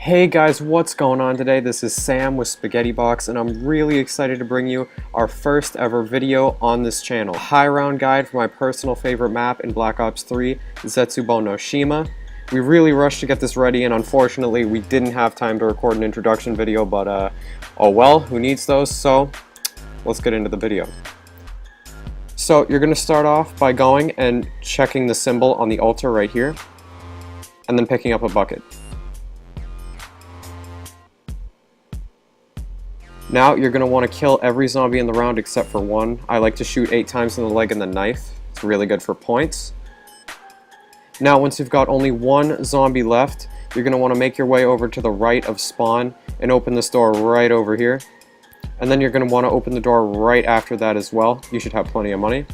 Hey guys, what's going on today? This is Sam with Spaghetti Box, and I'm really excited to bring you our first ever video on this channel. A high round guide for my personal favorite map in Black Ops 3, Zetsubou no Shima. We really rushed to get this ready, and unfortunately we didn't have time to record an introduction video, but oh well, who needs those? So let's get into the video. So you're going to start off by going and checking the symbol on the altar right here, and then picking up a bucket. Now you're going to want to kill every zombie in the round except for one. I like to shoot 8 times in the leg and the knife. It's really good for points. Now once you've got only one zombie left, you're going to want to make your way over to the right of spawn and open this door right over here. And then you're going to want to open the door right after that as well. You should have plenty of money.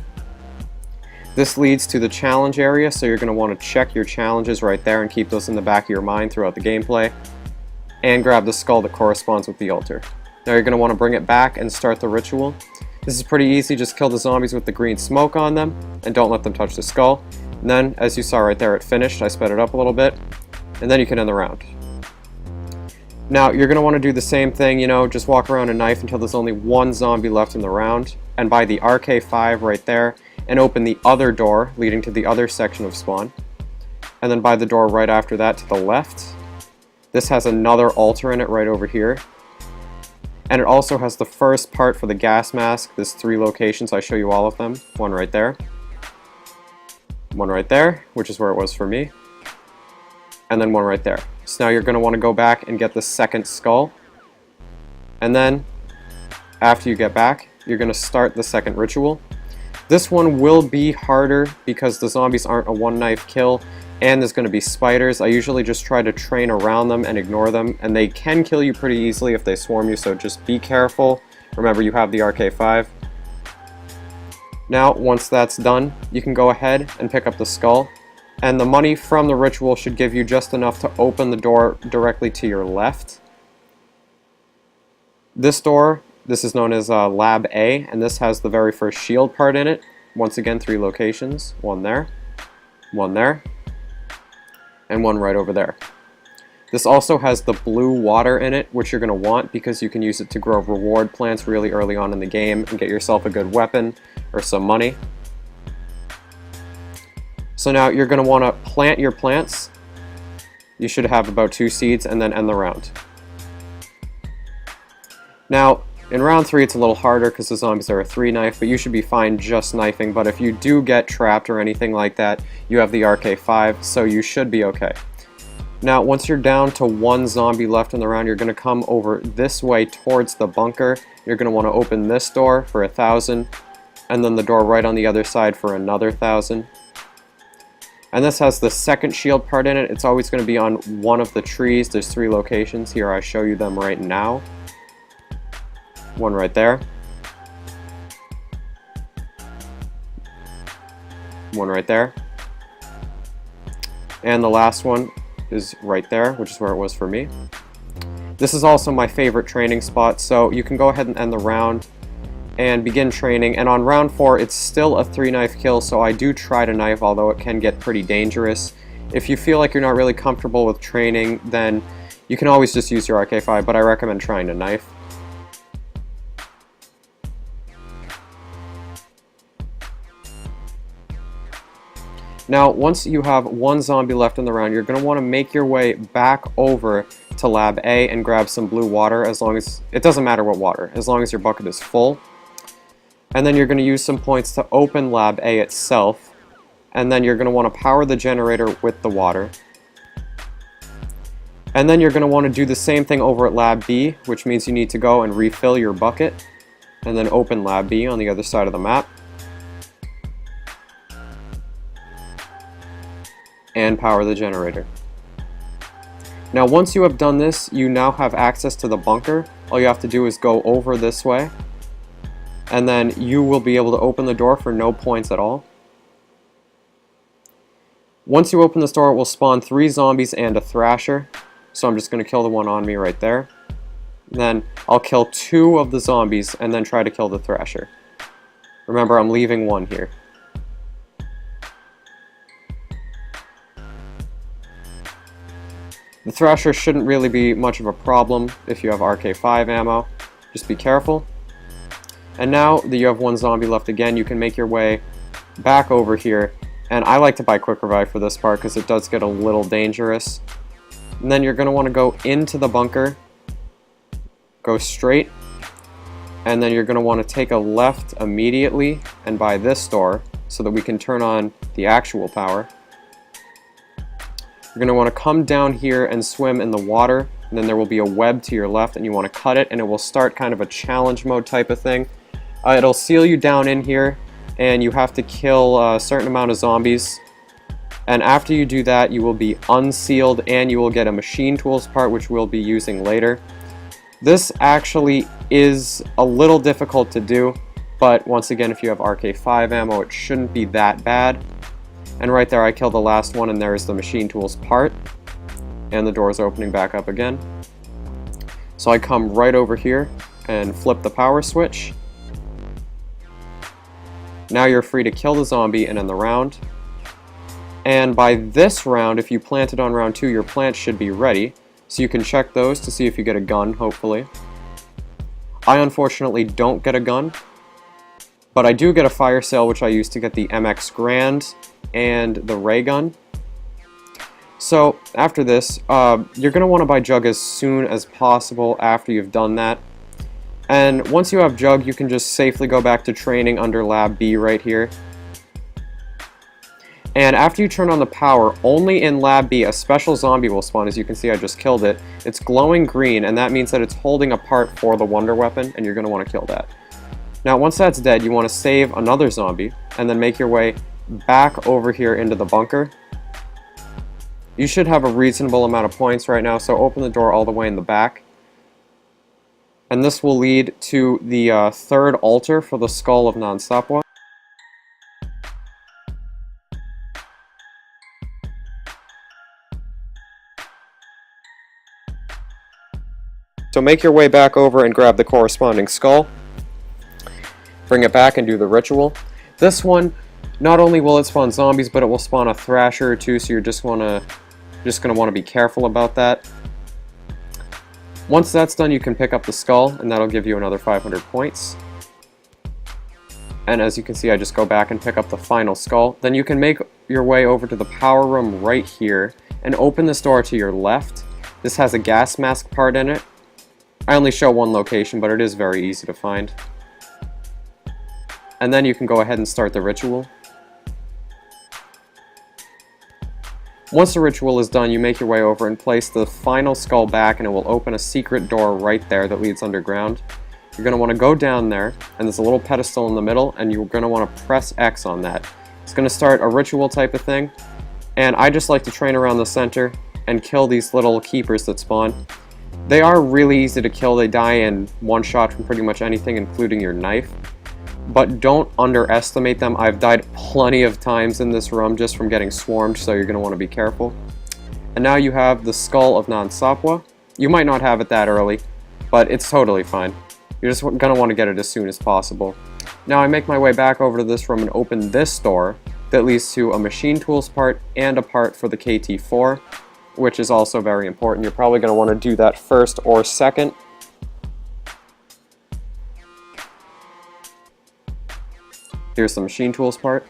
This leads to the challenge area, so you're going to want to check your challenges right there and keep those in the back of your mind throughout the gameplay. And grab the skull that corresponds with the altar. Now you're going to want to bring it back and start the ritual. This is pretty easy, just kill the zombies with the green smoke on them, and don't let them touch the skull. And then, as you saw right there, it finished. I sped it up a little bit, and then you can end the round. Now you're going to want to do the same thing, just walk around a knife until there's only one zombie left in the round, and buy the RK5 right there, and open the other door leading to the other section of spawn. And then buy the door right after that to the left. This has another altar in it right over here. And it also has the first part for the gas mask. There's 3 locations. I show you all of them. One right there. One right there, which is where it was for me. And then one right there. So now you're going to want to go back and get the second skull. And then, after you get back, you're going to start the second ritual. This one will be harder because the zombies aren't a one-knife kill. And there's going to be spiders. I usually just try to train around them and ignore them, and they can kill you pretty easily if they swarm you, so just be careful. Remember, you have the RK5. Now, once that's done, you can go ahead and pick up the skull, and the money from the ritual should give you just enough to open the door directly to your left. This door, this is known as Lab A, and this has the very first shield part in it. Once again, 3 locations. One there, and one right over there. This also has the blue water in it, which you're going to want because you can use it to grow reward plants really early on in the game and get yourself a good weapon or some money. So now you're going to want to plant your plants. You should have about 2 seeds, and then end the round. Now in round 3 it's a little harder because the zombies are a 3-knife, but you should be fine just knifing. But if you do get trapped or anything like that, you have the RK5, so you should be okay. Now once you're down to 1 zombie left in the round, you're going to come over this way towards the bunker. You're going to want to open this door for 1,000, and then the door right on the other side for another 1,000. And this has the second shield part in it. It's always going to be on one of the trees. There's 3 locations here. I show you them right now. One right there. One right there. And the last one is right there, which is where it was for me. This is also my favorite training spot, so you can go ahead and end the round and begin training. And on round 4, it's still a 3-knife kill, so I do try to knife, although it can get pretty dangerous. If you feel like you're not really comfortable with training, then you can always just use your RK5, but I recommend trying to knife. Now, once you have 1 zombie left in the round, you're going to want to make your way back over to Lab A and grab some blue water, as long as, it doesn't matter what water, as long as your bucket is full. And then you're going to use some points to open Lab A itself, and then you're going to want to power the generator with the water. And then you're going to want to do the same thing over at Lab B, which means you need to go and refill your bucket, and then open Lab B on the other side of the map. And power the generator. Now once you have done this, you now have access to the bunker. All you have to do is go over this way, and then you will be able to open the door for no points at all. Once you open this door, it will spawn 3 zombies and a thrasher, so I'm just going to kill the one on me right there. Then I'll kill 2 of the zombies and then try to kill the thrasher. Remember, I'm leaving 1 here. The Thrasher shouldn't really be much of a problem if you have RK5 ammo. Just be careful. And now that you have one zombie left again, you can make your way back over here. And I like to buy Quick Revive for this part because it does get a little dangerous. And then you're going to want to go into the bunker. Go straight. And then you're going to want to take a left immediately and buy this door so that we can turn on the actual power. You're going to want to come down here and swim in the water, and then there will be a web to your left, and you want to cut it, and it will start kind of a challenge mode type of thing. It'll seal you down in here, and you have to kill a certain amount of zombies. And after you do that, you will be unsealed, and you will get a machine tools part, which we'll be using later. This actually is a little difficult to do, but once again, if you have RK5 ammo, it shouldn't be that bad. And right there, I killed the last one, and there's the machine tools part. And the door's opening back up again. So I come right over here and flip the power switch. Now you're free to kill the zombie and end the round. And by this round, if you planted on round 2, your plants should be ready. So you can check those to see if you get a gun, hopefully. I unfortunately don't get a gun. But I do get a fire sale, which I use to get the MX Grand and the ray gun. So after this, you're going to want to buy Jug as soon as possible after you've done that. And once you have Jug, you can just safely go back to training under Lab B right here. And after you turn on the power, only in Lab B a special zombie will spawn. As you can see, I just killed it. It's glowing green, and that means that it's holding a part for the Wonder Weapon, and you're going to want to kill that. Now once that's dead, you want to save another zombie, and then make your way back over here into the bunker. You should have a reasonable amount of points right now, so open the door all the way in the back. And this will lead to the third altar for the Skull of Nansapwa. So make your way back over and grab the corresponding skull. Bring it back and do the ritual. This one, not only will it spawn zombies, but it will spawn a Thrasher or two, so you're just going to want to be careful about that. Once that's done, you can pick up the skull, and that'll give you another 500 points. And as you can see, I just go back and pick up the final skull. Then you can make your way over to the power room right here, and open this door to your left. This has a gas mask part in it. I only show one location, but it is very easy to find. And then you can go ahead and start the ritual. Once the ritual is done, you make your way over and place the final skull back, and it will open a secret door right there that leads underground. You're going to want to go down there, and there's a little pedestal in the middle, and you're going to want to press X on that. It's going to start a ritual type of thing, and I just like to train around the center and kill these little keepers that spawn. They are really easy to kill. They die in one shot from pretty much anything, including your knife. But don't underestimate them. I've died plenty of times in this room just from getting swarmed, so you're going to want to be careful. And now you have the Skull of Nansapwa. You might not have it that early, but it's totally fine. You're just going to want to get it as soon as possible. Now I make my way back over to this room and open this door that leads to a machine tools part and a part for the KT4, which is also very important. You're probably going to want to do that first or second. Here's the machine tools part.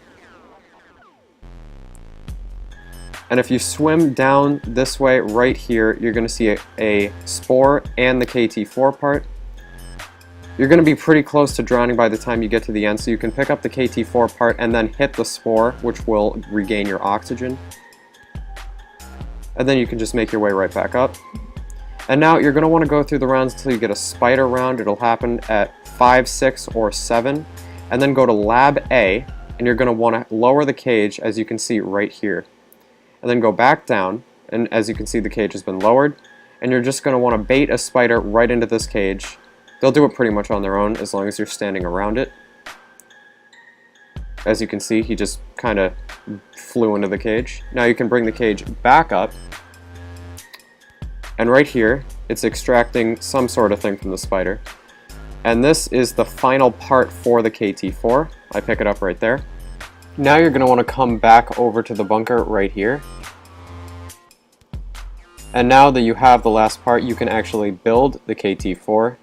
And if you swim down this way right here, you're going to see a spore and the KT4 part. You're going to be pretty close to drowning by the time you get to the end, so you can pick up the KT4 part and then hit the spore, which will regain your oxygen. And then you can just make your way right back up. And now you're going to want to go through the rounds until you get a spider round. It'll happen at 5, 6, or 7. And then go to Lab A, and you're going to want to lower the cage, as you can see right here. And then go back down, and as you can see the cage has been lowered. And you're just going to want to bait a spider right into this cage. They'll do it pretty much on their own, as long as you're standing around it. As you can see, he just kind of flew into the cage. Now you can bring the cage back up. And right here, it's extracting some sort of thing from the spider. And this is the final part for the KT4. I pick it up right there. Now you're going to want to come back over to the bunker right here. And now that you have the last part, you can actually build the KT-4.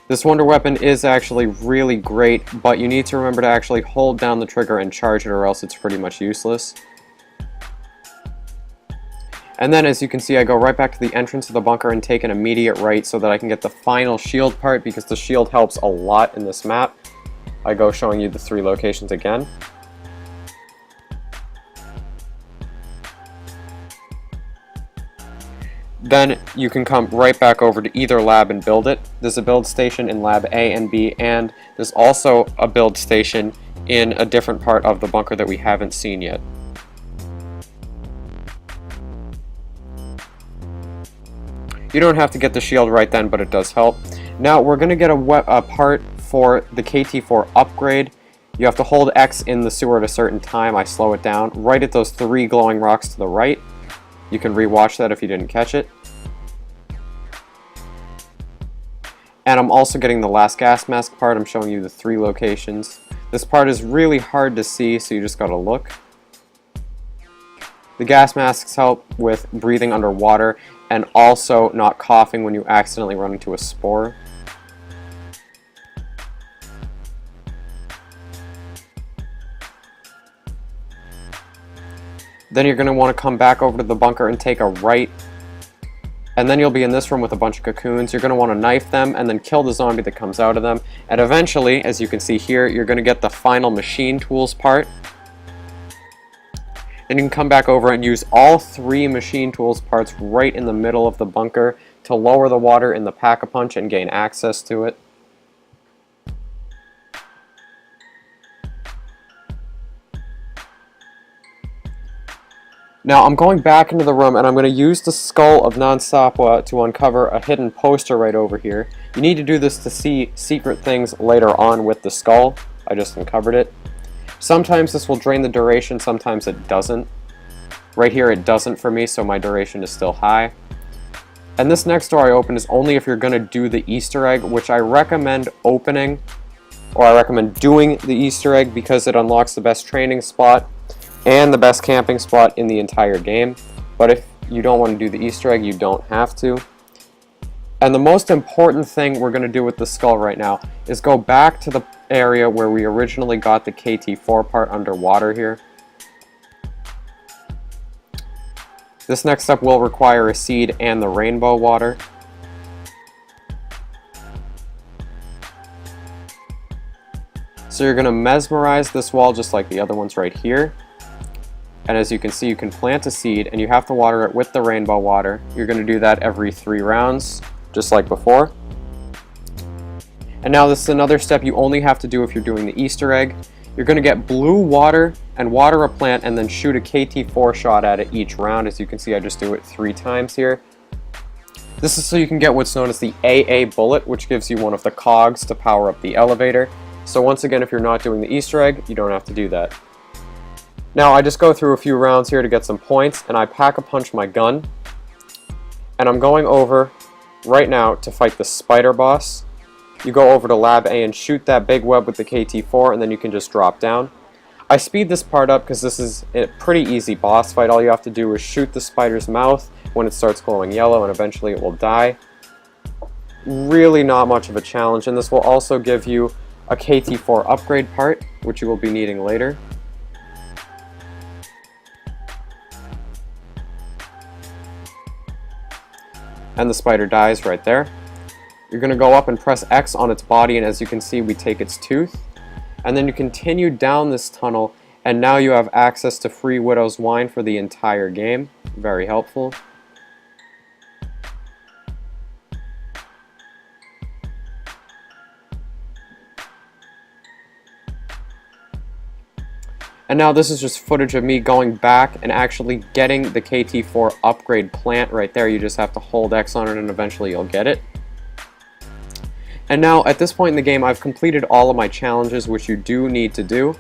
This wonder weapon is actually really great, but you need to remember to actually hold down the trigger and charge it, or else it's pretty much useless. And then, as you can see, I go right back to the entrance of the bunker and take an immediate right so that I can get the final shield part, because the shield helps a lot in this map. I go showing you the 3 locations again. Then you can come right back over to either lab and build it. There's a build station in lab A and B, and there's also a build station in a different part of the bunker that we haven't seen yet. You don't have to get the shield right then, but it does help. Now we're going to get a part for the KT-4 upgrade. You have to hold X in the sewer at a certain time. I slow it down right at those 3 glowing rocks to the right. You can rewatch that if you didn't catch it. And I'm also getting the last gas mask part. I'm showing you the 3 locations. This part is really hard to see, so you just gotta look. The gas masks help with breathing underwater and also not coughing when you accidentally run into a spore. Then you're going to want to come back over to the bunker and take a right. And then you'll be in this room with a bunch of cocoons. You're going to want to knife them and then kill the zombie that comes out of them. And eventually, as you can see here, you're going to get the final machine tools part. Then you can come back over and use all 3 machine tools parts right in the middle of the bunker to lower the water in the Pack-a-Punch and gain access to it. Now I'm going back into the room and I'm going to use the skull of Non-Sapwa to uncover a hidden poster right over here. You need to do this to see secret things later on with the skull. I just uncovered it. Sometimes this will drain the duration, sometimes it doesn't. Right here it doesn't for me, so my duration is still high. And this next door I open is only if you're going to do the Easter egg, which I recommend opening, or I recommend doing the Easter egg because it unlocks the best training spot and the best camping spot in the entire game. But if you don't want to do the Easter egg, you don't have to. And the most important thing we're going to do with the skull right now is go back to the area where we originally got the KT-4 part underwater here. This next step will require a seed and the rainbow water. So you're going to mesmerize this wall just like the other ones right here. And as you can see, you can plant a seed and you have to water it with the rainbow water. You're going to do that every 3 rounds, just like before. And now this is another step you only have to do if you're doing the Easter egg. You're going to get blue water and water a plant and then shoot a KT-4 shot at it each round. As you can see, I just do it 3 times here. This is so you can get what's known as the AA bullet, which gives you one of the cogs to power up the elevator. So once again, if you're not doing the Easter egg, you don't have to do that. Now I just go through a few rounds here to get some points, and I Pack-a-Punch my gun. And I'm going over right now to fight the spider boss. You go over to Lab A and shoot that big web with the KT-4, and then you can just drop down. I speed this part up because this is a pretty easy boss fight. All you have to do is shoot the spider's mouth when it starts glowing yellow, and eventually it will die. Really not much of a challenge, and this will also give you a KT-4 upgrade part, which you will be needing later. And the spider dies right there. You're going to go up and press X on its body, and as you can see, we take its tooth. And then you continue down this tunnel, and now you have access to free Widow's Wine for the entire game. Very helpful. And now this is just footage of me going back and actually getting the KT-4 upgrade plant right there. You just have to hold X on it and eventually you'll get it. And now at this point in the game, I've completed all of my challenges, which you do need to do.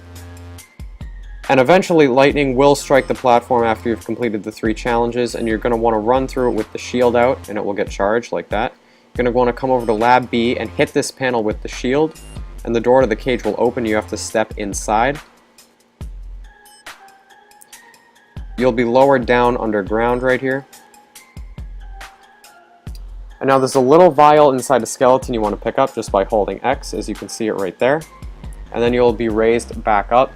And eventually lightning will strike the platform after you've completed the 3 challenges, and you're going to want to run through it with the shield out and it will get charged like that. You're going to want to come over to Lab B and hit this panel with the shield, and the door to the cage will open. You have to step inside. you'll be lowered down underground right here. And now there's a little vial inside a skeleton you want to pick up just by holding X, as you can see it right there. And then you'll be raised back up.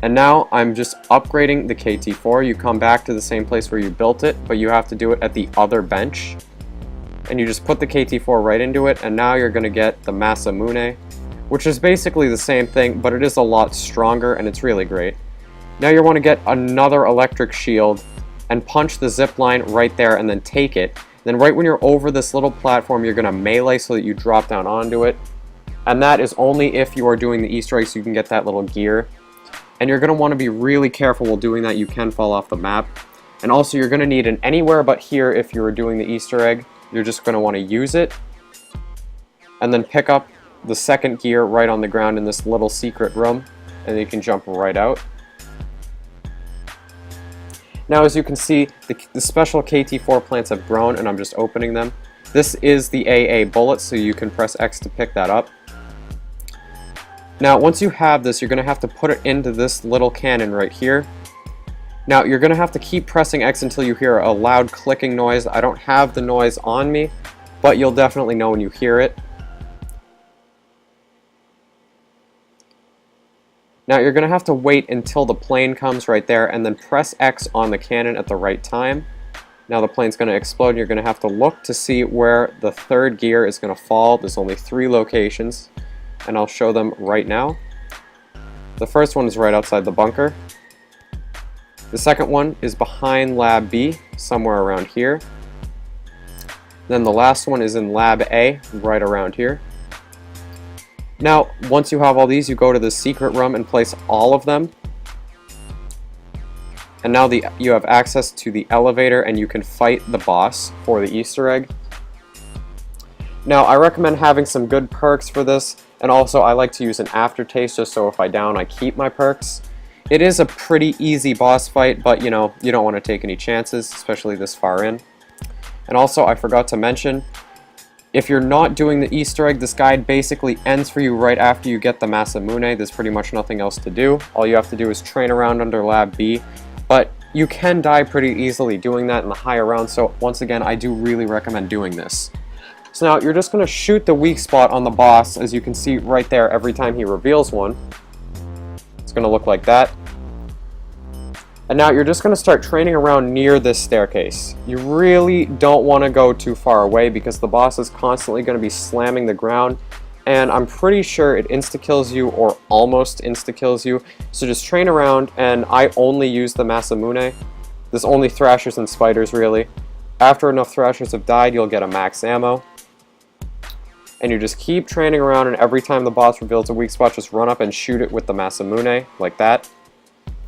And now I'm just upgrading the KT4. You come back to the same place where you built it, but you have to do it at the other bench. And you just put the KT4 right into it, and now you're going to get the Masamune, which is basically the same thing, but it is a lot stronger, and it's really great. Now you want to get another electric shield and punch the zip line right there and then take it. Then right when you're over this little platform, you're going to melee so that you drop down onto it. And that is only if you are doing the Easter egg, so you can get that little gear. And you're going to want to be really careful while doing that. You can fall off the map. And also you're going to need an anywhere but here if you were doing the Easter egg. You're just going to want to use it. And then pick up the second gear right on the ground in this little secret room. And you can jump right out. Now as you can see, the special KT4 plants have grown and I'm just opening them. This is the AA bullet, so you can press X to pick that up. Now, once you have this, you're going to have to put it into this little cannon right here. Now, you're going to have to keep pressing X until you hear a loud clicking noise. I don't have the noise on me, but you'll definitely know when you hear it. Now, you're going to have to wait until the plane comes right there, and then press X on the cannon at the right time. Now, the plane's going to explode, and you're going to have to look to see where the third gear is going to fall. There's only 3 locations. And I'll show them right now. The first one is right outside the bunker. The second one is behind Lab B, somewhere around here. Then the last one is in Lab A, right around here. Now, once you have all these, you go to the secret room and place all of them. And now you have access to the elevator and you can fight the boss for the Easter egg. Now, I recommend having some good perks for this. And also, I like to use an aftertaste just so if I down, I keep my perks. It is a pretty easy boss fight, but you know, you don't want to take any chances, especially this far in. And also, I forgot to mention, if you're not doing the Easter egg, this guide basically ends for you right after you get the Masamune. There's pretty much nothing else to do. All you have to do is train around under Lab B, but you can die pretty easily doing that in the higher rounds, so once again, I do really recommend doing this. So now you're just going to shoot the weak spot on the boss, as you can see right there every time he reveals one. It's going to look like that. And now you're just going to start training around near this staircase. You really don't want to go too far away because the boss is constantly going to be slamming the ground. And I'm pretty sure it insta-kills you or almost insta-kills you. So just train around, and I only use the Masamune. There's only thrashers and spiders really. After enough thrashers have died, you'll get a max ammo. And you just keep training around, and every time the boss reveals a weak spot, just run up and shoot it with the Masamune, like that.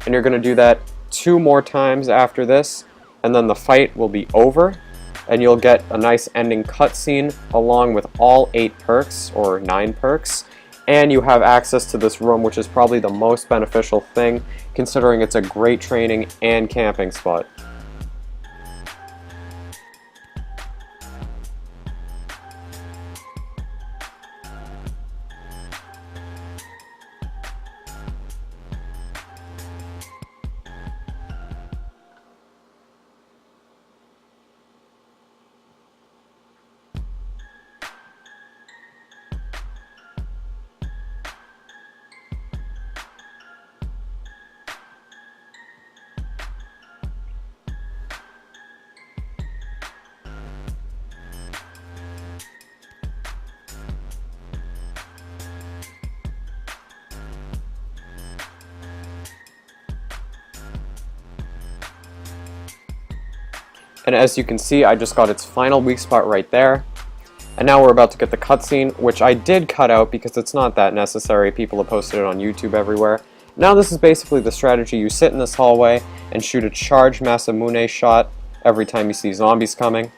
And you're going to do that 2 more times after this, and then the fight will be over, and you'll get a nice ending cutscene along with all 8 perks, or 9 perks, and you have access to this room, which is probably the most beneficial thing, considering it's a great training and camping spot. And as you can see, I just got its final weak spot right there. And now we're about to get the cutscene, which I did cut out because it's not that necessary. People have posted it on YouTube everywhere. Now this is basically the strategy. You sit in this hallway and shoot a charged Masamune shot every time you see zombies coming.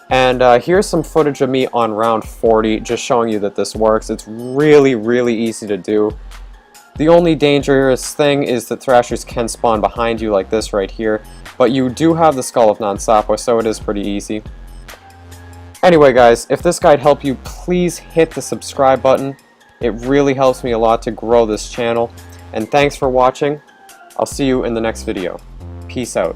And here's some footage of me on round 40, just showing you that this works. It's really, really easy to do. The only dangerous thing is that thrashers can spawn behind you like this right here, but you do have the Skull of Non-Sapwa, so it is pretty easy. Anyway guys, if this guide helped you, please hit the subscribe button. It really helps me a lot to grow this channel. And thanks for watching. I'll see you in the next video. Peace out.